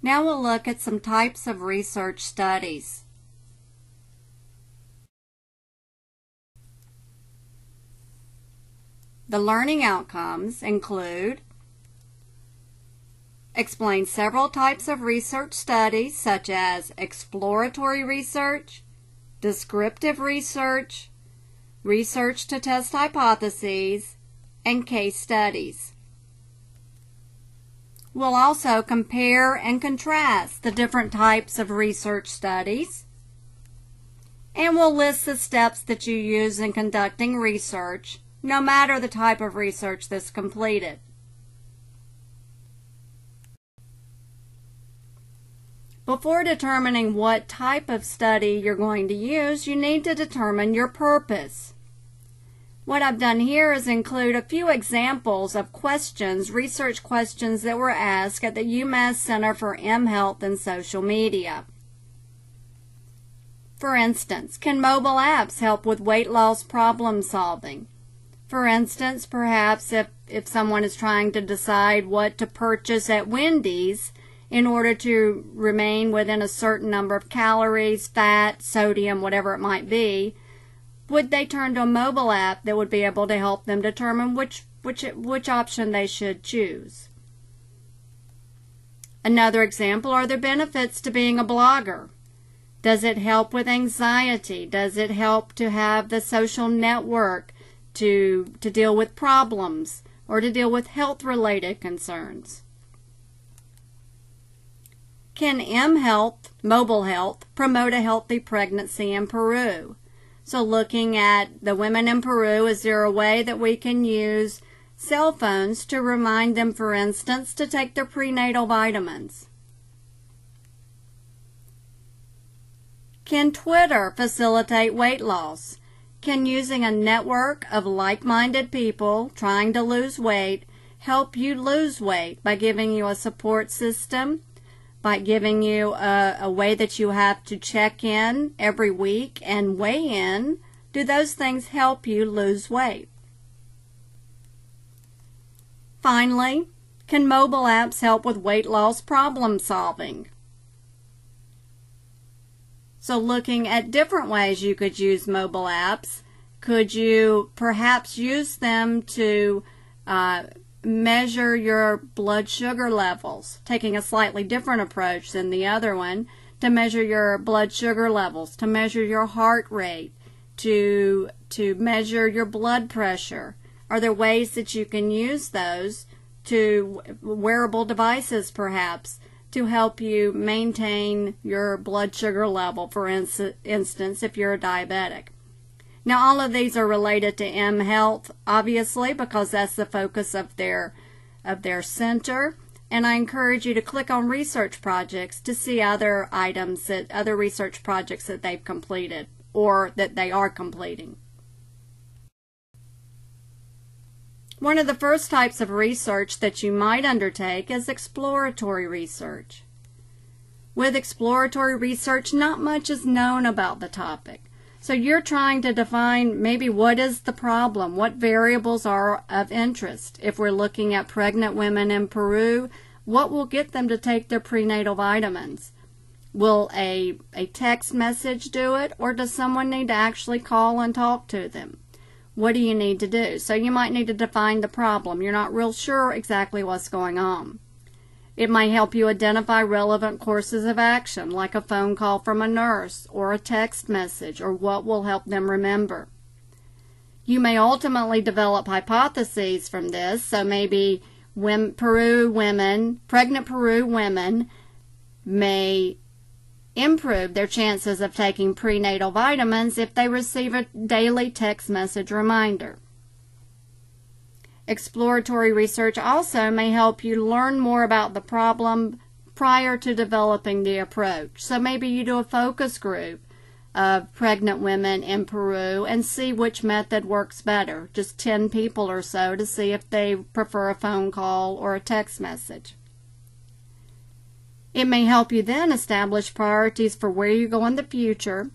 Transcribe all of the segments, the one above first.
Now we'll look at some types of research studies. The learning outcomes include: explain several types of research studies such as exploratory research, descriptive research, research to test hypotheses, and case studies. We'll also compare and contrast the different types of research studies, and we'll list the steps that you use in conducting research, no matter the type of research that's completed. Before determining what type of study you're going to use, you need to determine your purpose. What I've done here is include a few examples of questions, research questions that were asked at the UMass Center for mHealth and Social Media. For instance, can mobile apps help with weight loss problem solving? For instance, perhaps if someone is trying to decide what to purchase at Wendy's in order to remain within a certain number of calories, fat, sodium, whatever it might be, would they turn to a mobile app that would be able to help them determine which option they should choose? Another example, are there benefits to being a blogger? Does it help with anxiety? Does it help to have the social network to deal with problems or to deal with health-related concerns? Can mHealth, mobile health, promote a healthy pregnancy in Peru? So looking at the women in Peru, is there a way that we can use cell phones to remind them, for instance, to take their prenatal vitamins? Can Twitter facilitate weight loss? Can using a network of like-minded people trying to lose weight help you lose weight by giving you a support system, by giving you a way that you have to check in every week and weigh in? Do those things help you lose weight? Finally, can mobile apps help with weight loss problem solving? So looking at different ways you could use mobile apps, could you perhaps use them to measure your blood sugar levels, taking a slightly different approach than the other one, to measure your blood sugar levels, to measure your heart rate, to measure your blood pressure? Are there ways that you can use those, to wearable devices perhaps, to help you maintain your blood sugar level, for instance, if you're a diabetic? Now, all of these are related to mHealth, obviously, because that's the focus of their center. And I encourage you to click on research projects to see other research projects that they've completed or that they are completing. One of the first types of research that you might undertake is exploratory research. With exploratory research, not much is known about the topic. So you're trying to define maybe what is the problem, what variables are of interest. If we're looking at pregnant women in Peru, what will get them to take their prenatal vitamins? Will a text message do it, or does someone need to actually call and talk to them? What do you need to do? So you might need to define the problem. You're not real sure exactly what's going on. It might help you identify relevant courses of action, like a phone call from a nurse or a text message, or what will help them remember. You may ultimately develop hypotheses from this, so maybe pregnant Peru women may improve their chances of taking prenatal vitamins if they receive a daily text message reminder. Exploratory research also may help you learn more about the problem prior to developing the approach. So maybe you do a focus group of pregnant women in Peru and see which method works better, just 10 people or so, to see if they prefer a phone call or a text message. It may help you then establish priorities for where you go in the future.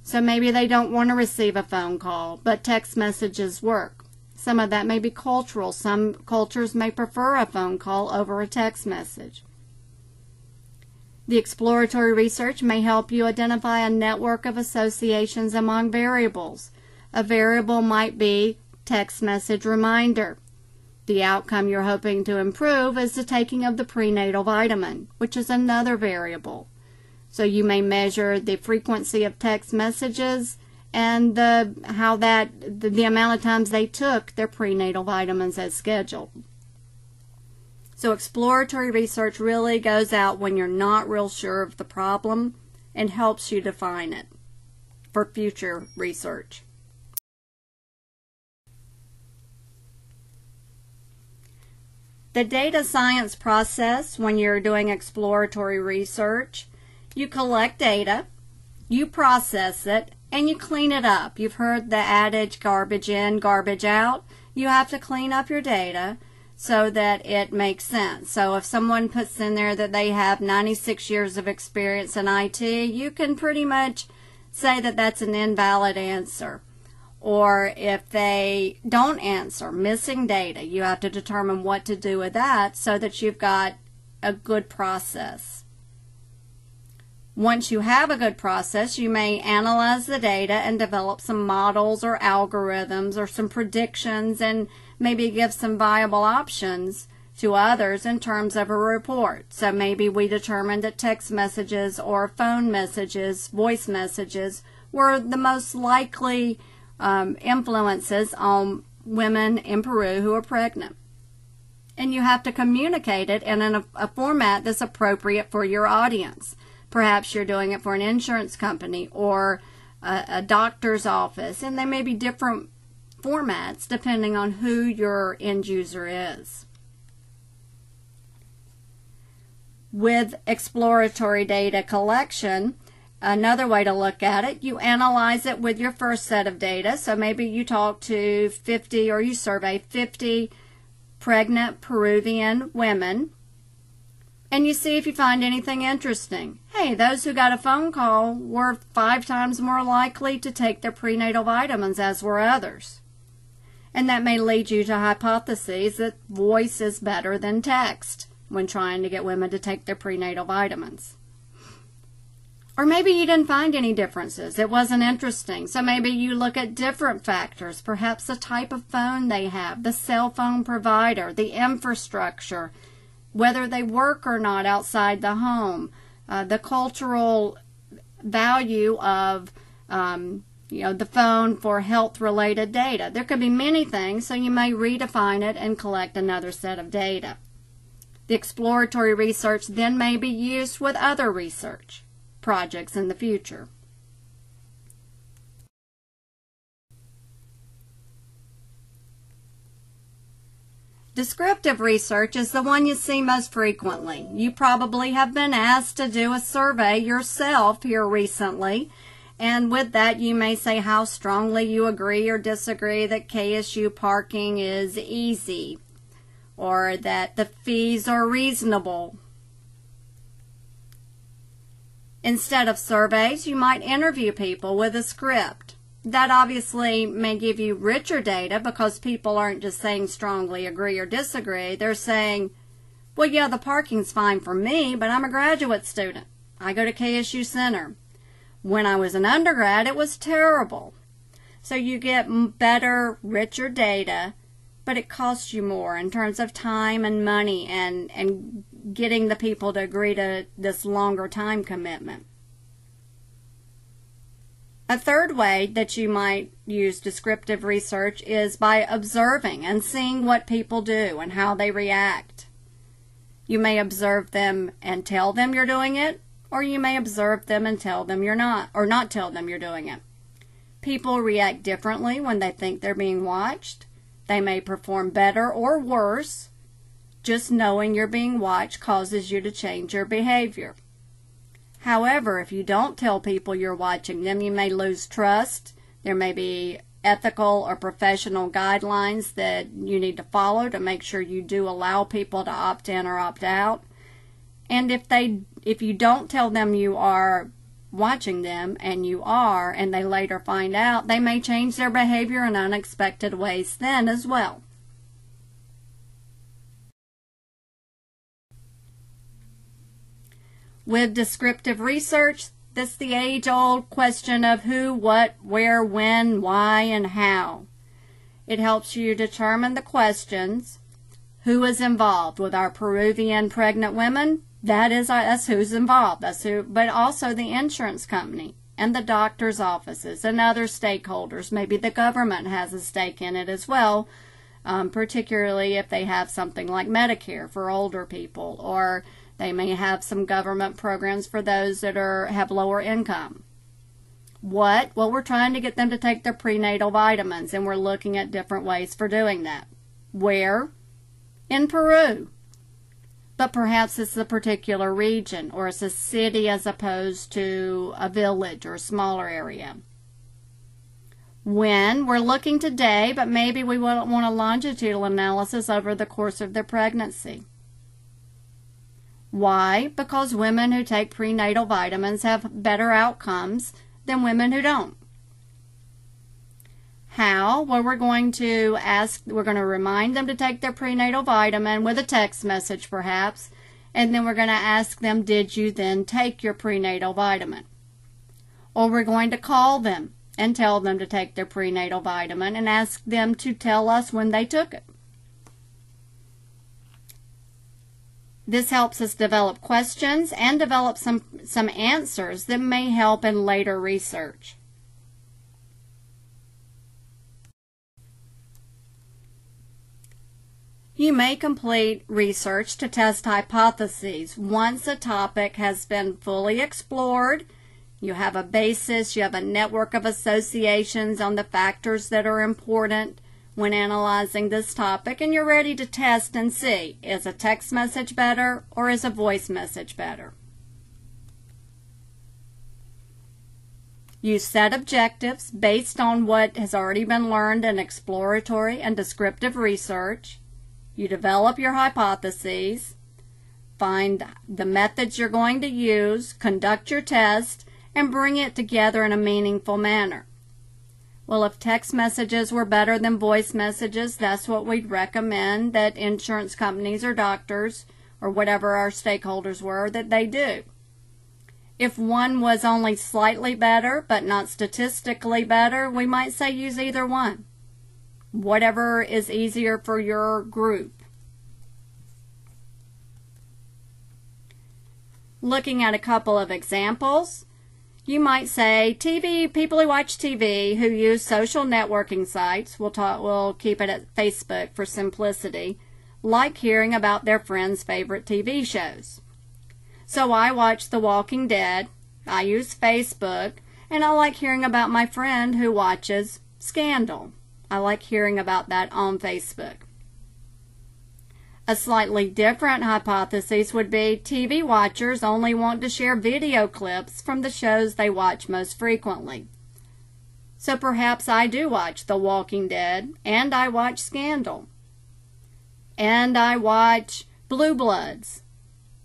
So maybe they don't want to receive a phone call, but text messages work. Some of that may be cultural. Some cultures may prefer a phone call over a text message. The exploratory research may help you identify a network of associations among variables. A variable might be text message reminder. The outcome you're hoping to improve is the taking of the prenatal vitamin, which is another variable. So you may measure the frequency of text messages and the amount of times they took their prenatal vitamins as scheduled. So exploratory research really goes out when you're not real sure of the problem and helps you define it for future research. The data science process, when you're doing exploratory research, you collect data, you process it, and you clean it up. You've heard the adage, garbage in, garbage out. You have to clean up your data so that it makes sense. So if someone puts in there that they have 96 years of experience in IT, you can pretty much say that that's an invalid answer. Or if they don't answer, missing data, you have to determine what to do with that so that you've got a good process. Once you have a good process, you may analyze the data and develop some models or algorithms or some predictions and maybe give some viable options to others in terms of a report. So maybe we determined that text messages or phone messages, voice messages, were the most likely influences on women in Peru who are pregnant. And you have to communicate it in a format that's appropriate for your audience. Perhaps you're doing it for an insurance company or a doctor's office, and they may be different formats depending on who your end user is. With exploratory data collection, another way to look at it, you analyze it with your first set of data. So maybe you talk to 50 or you survey 50 pregnant Peruvian women, and you see if you find anything interesting. Hey, those who got a phone call were 5 times more likely to take their prenatal vitamins as were others. And that may lead you to hypotheses that voice is better than text when trying to get women to take their prenatal vitamins. Or maybe you didn't find any differences. It wasn't interesting. So maybe you look at different factors, perhaps the type of phone they have, the cell phone provider, the infrastructure, whether they work or not outside the home, the cultural value of the phone for health-related data. There could be many things, so you may redefine it and collect another set of data. The exploratory research then may be used with other research projects in the future. Descriptive research is the one you see most frequently. You probably have been asked to do a survey yourself here recently, and with that you may say how strongly you agree or disagree that KSU parking is easy, or that the fees are reasonable. Instead of surveys, you might interview people with a script. That obviously may give you richer data because people aren't just saying strongly agree or disagree. They're saying, well, yeah, the parking's fine for me, but I'm a graduate student. I go to KSU Center. When I was an undergrad, it was terrible. So you get better, richer data, but it costs you more in terms of time and money and getting the people to agree to this longer time commitment. A third way that you might use descriptive research is by observing and seeing what people do and how they react. You may observe them and tell them you're doing it, or you may observe them and tell them you're not, or not tell them you're doing it. People react differently when they think they're being watched. They may perform better or worse. Just knowing you're being watched causes you to change your behavior. However, if you don't tell people you're watching them, you may lose trust. There may be ethical or professional guidelines that you need to follow to make sure you do allow people to opt in or opt out. And if you don't tell them you are watching them, and you are, and they later find out, they may change their behavior in unexpected ways then as well. With descriptive research, that's the age-old question of who, what, where, when, why, and how. It helps you determine the questions. Who is involved? With our Peruvian pregnant women, that's who's involved. That's who, but also the insurance company and the doctor's offices and other stakeholders. Maybe the government has a stake in it as well, particularly if they have something like Medicare for older people, or they may have some government programs for those that have lower income. What? Well, we're trying to get them to take their prenatal vitamins, and we're looking at different ways for doing that. Where? In Peru. But perhaps it's a particular region, or it's a city as opposed to a village or a smaller area. When? We're looking today, but maybe we want a longitudinal analysis over the course of their pregnancy. Why? Because women who take prenatal vitamins have better outcomes than women who don't. How? Well, we're going to remind them to take their prenatal vitamin with a text message perhaps, and then we're going to ask them, did you then take your prenatal vitamin? Or we're going to call them and tell them to take their prenatal vitamin and ask them to tell us when they took it. This helps us develop questions and develop some answers that may help in later research. You may complete research to test hypotheses. Once a topic has been fully explored, you have a basis, you have a network of associations on the factors that are important when analyzing this topic, and you're ready to test and see, is a text message better or is a voice message better? You set objectives based on what has already been learned in exploratory and descriptive research. You develop your hypotheses, find the methods you're going to use, conduct your test, and bring it together in a meaningful manner. Well, if text messages were better than voice messages, that's what we'd recommend that insurance companies or doctors or whatever our stakeholders were, that they do. If one was only slightly better but not statistically better, we might say use either one. Whatever is easier for your group. Looking at a couple of examples, you might say people who watch TV, who use social networking sites, we'll keep it at Facebook for simplicity, like hearing about their friends' favorite TV shows. So I watch The Walking Dead, I use Facebook, and I like hearing about my friend who watches Scandal. I like hearing about that on Facebook. A slightly different hypothesis would be TV watchers only want to share video clips from the shows they watch most frequently. So perhaps I do watch The Walking Dead, and I watch Scandal, and I watch Blue Bloods.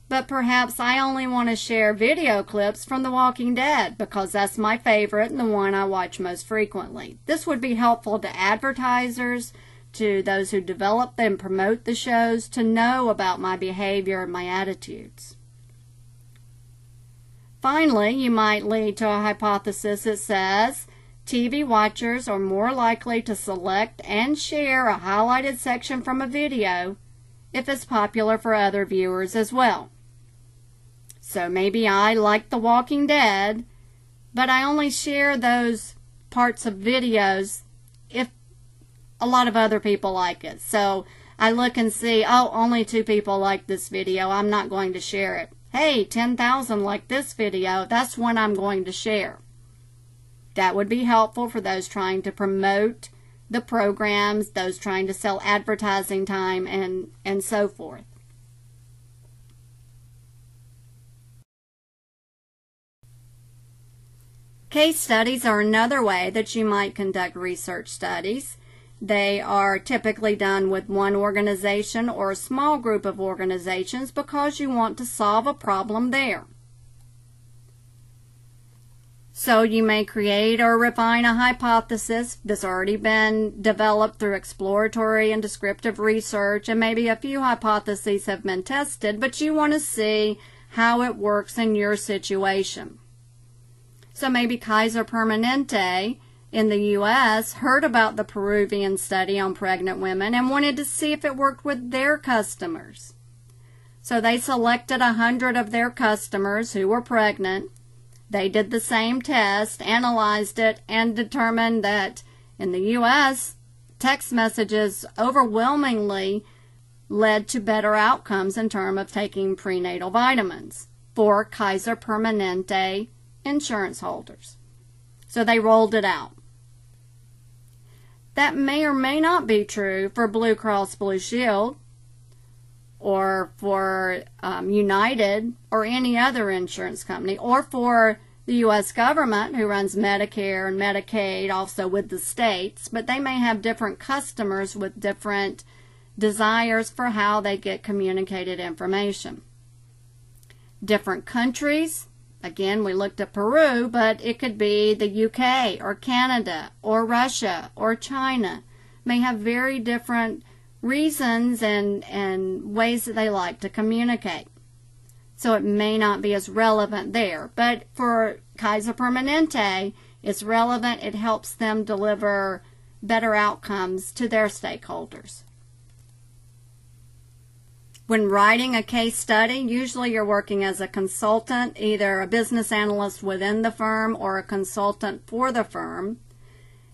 But perhaps I only want to share video clips from The Walking Dead because that's my favorite and the one I watch most frequently. This would be helpful to advertisers, to those who develop and promote the shows, to know about my behavior and my attitudes. Finally, you might lead to a hypothesis that says TV watchers are more likely to select and share a highlighted section from a video if it's popular for other viewers as well. So maybe I like The Walking Dead, but I only share those parts of videos if a lot of other people like it. So I look and see, oh, only 2 people like this video, I'm not going to share it. Hey, 10,000 like this video, that's one I'm going to share. That would be helpful for those trying to promote the programs, those trying to sell advertising time, and so forth. Case studies are another way that you might conduct research studies. They are typically done with one organization or a small group of organizations because you want to solve a problem there. So you may create or refine a hypothesis that's already been developed through exploratory and descriptive research, and maybe a few hypotheses have been tested, but you want to see how it works in your situation. So maybe Kaiser Permanente in the U.S. heard about the Peruvian study on pregnant women and wanted to see if it worked with their customers. So they selected 100 of their customers who were pregnant. They did the same test, analyzed it, and determined that in the U.S., text messages overwhelmingly led to better outcomes in terms of taking prenatal vitamins for Kaiser Permanente insurance holders. So they rolled it out. That may or may not be true for Blue Cross Blue Shield or for United or any other insurance company, or for the U.S. government who runs Medicare and Medicaid also with the states, but they may have different customers with different desires for how they get communicated information. Different countries, again, we looked at Peru, but it could be the UK or Canada or Russia or China, may have very different reasons and ways that they like to communicate. So it may not be as relevant there. But for Kaiser Permanente, it's relevant. It helps them deliver better outcomes to their stakeholders. When writing a case study, usually you're working as a consultant, either a business analyst within the firm or a consultant for the firm.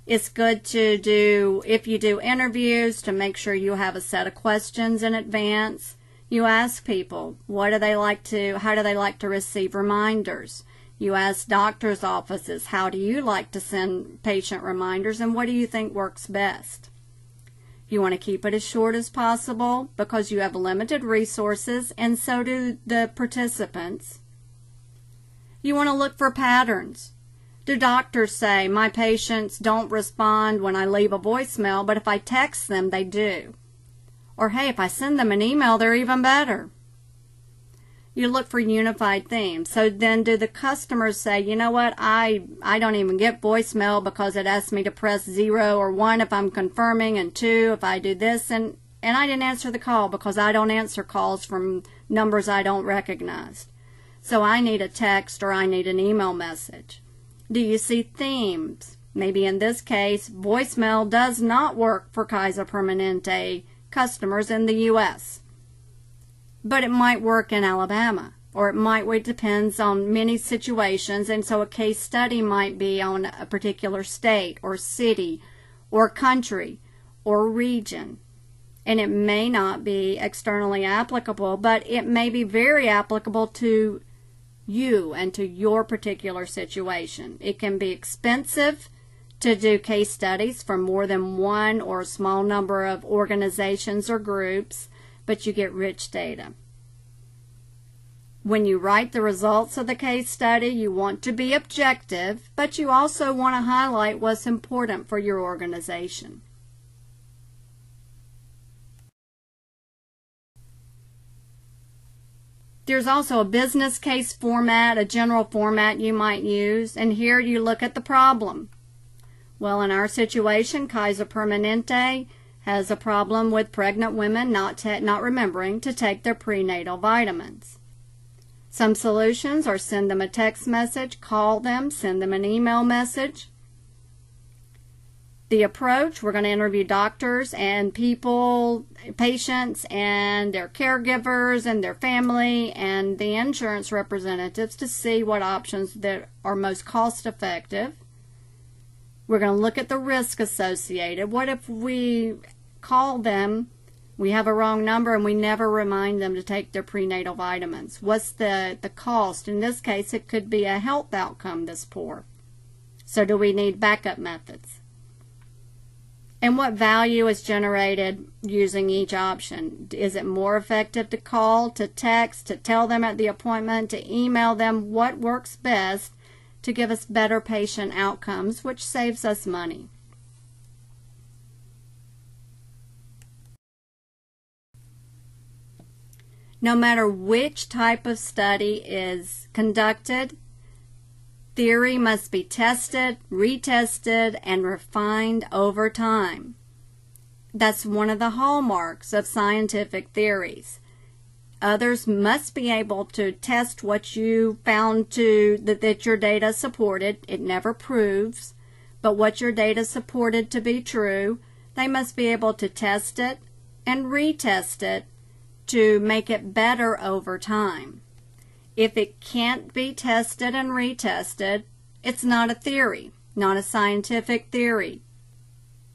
It's good to do, if you do interviews, to make sure you have a set of questions in advance. You ask people, how do they like to receive reminders? You ask doctors' offices, how do you like to send patient reminders, and what do you think works best? You want to keep it as short as possible because you have limited resources, and so do the participants. You want to look for patterns. Do doctors say, my patients don't respond when I leave a voicemail, but if I text them, they do? Or, hey, if I send them an email, they're even better. You look for unified themes. So then do the customers say, you know what, I don't even get voicemail because it asks me to press 0 or 1 if I'm confirming, and 2 if I do this, and I didn't answer the call because I don't answer calls from numbers I don't recognize. So I need a text or I need an email message. Do you see themes? Maybe in this case, voicemail does not work for Kaiser Permanente customers in the U.S., but it might work in Alabama, or it depends on many situations, and so a case study might be on a particular state or city or country or region, and it may not be externally applicable, but it may be very applicable to you and to your particular situation. It can be expensive to do case studies for more than one or a small number of organizations or groups, but you get rich data. When you write the results of the case study, you want to be objective, but you also want to highlight what's important for your organization. There's also a business case format, a general format you might use, and here you look at the problem. Well, in our situation, Kaiser Permanente has a problem with pregnant women not remembering to take their prenatal vitamins. Some solutions are send them a text message, call them, send them an email message. The approach, we're going to interview doctors and people, patients and their caregivers and their family and the insurance representatives to see what options that are most cost effective. We're going to look at the risk associated. What if we call them, we have a wrong number, and we never remind them to take their prenatal vitamins? What's the cost? In this case, it could be a health outcome that's poor. So do we need backup methods? And what value is generated using each option? Is it more effective to call, to text, to tell them at the appointment, to email them? What works best to give us better patient outcomes, which saves us money? No matter which type of study is conducted, theory must be tested, retested, and refined over time. That's one of the hallmarks of scientific theories. Others must be able to test what you found that your data supported. It never proves, but what your data supported to be true, they must be able to test it and retest it to make it better over time. If it can't be tested and retested, it's not a theory, not a scientific theory.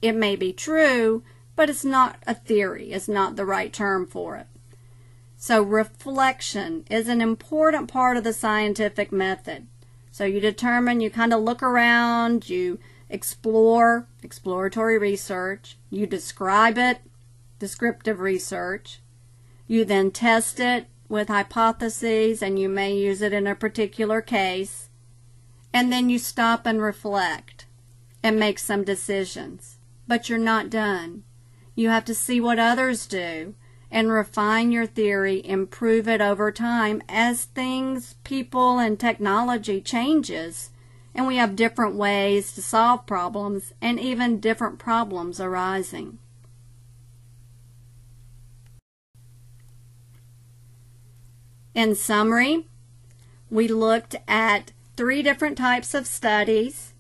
It may be true, but it's not a theory. It's not the right term for it. So reflection is an important part of the scientific method. So you determine, you kind of look around, you explore, exploratory research, you describe it, descriptive research, you then test it with hypotheses, and you may use it in a particular case, and then you stop and reflect and make some decisions. But you're not done. You have to see what others do and refine your theory, improve it over time as things, people, and technology changes, and we have different ways to solve problems and even different problems arising. In summary, we looked at 3 different types of studies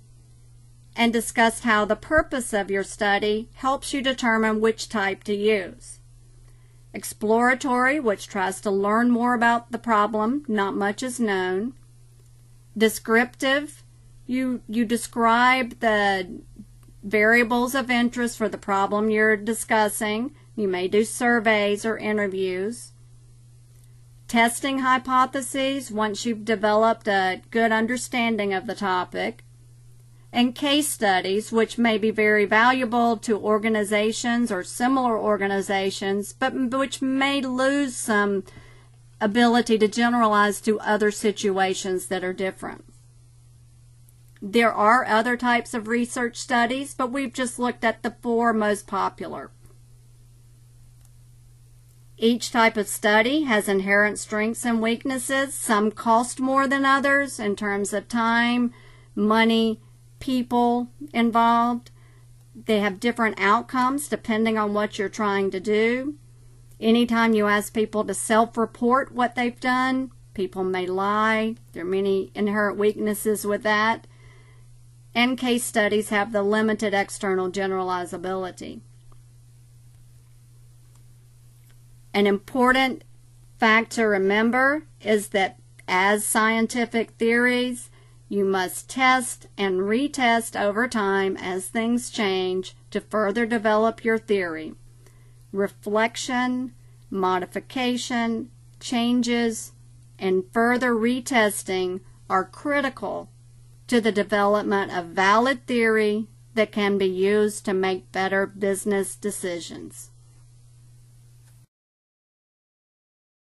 and discussed how the purpose of your study helps you determine which type to use. Exploratory, which tries to learn more about the problem, not much is known. Descriptive, you describe the variables of interest for the problem you're discussing. You may do surveys or interviews. Testing hypotheses once you've developed a good understanding of the topic. And case studies, which may be very valuable to organizations or similar organizations, but which may lose some ability to generalize to other situations that are different. There are other types of research studies, but we've just looked at the 4 most popular. Each type of study has inherent strengths and weaknesses. Some cost more than others in terms of time, money, people involved. They have different outcomes depending on what you're trying to do. Anytime you ask people to self-report what they've done, people may lie. There are many inherent weaknesses with that. And case studies have the limited external generalizability. An important fact to remember is that as scientific theories, you must test and retest over time as things change to further develop your theory. Reflection, modification, changes, and further retesting are critical to the development of valid theory that can be used to make better business decisions.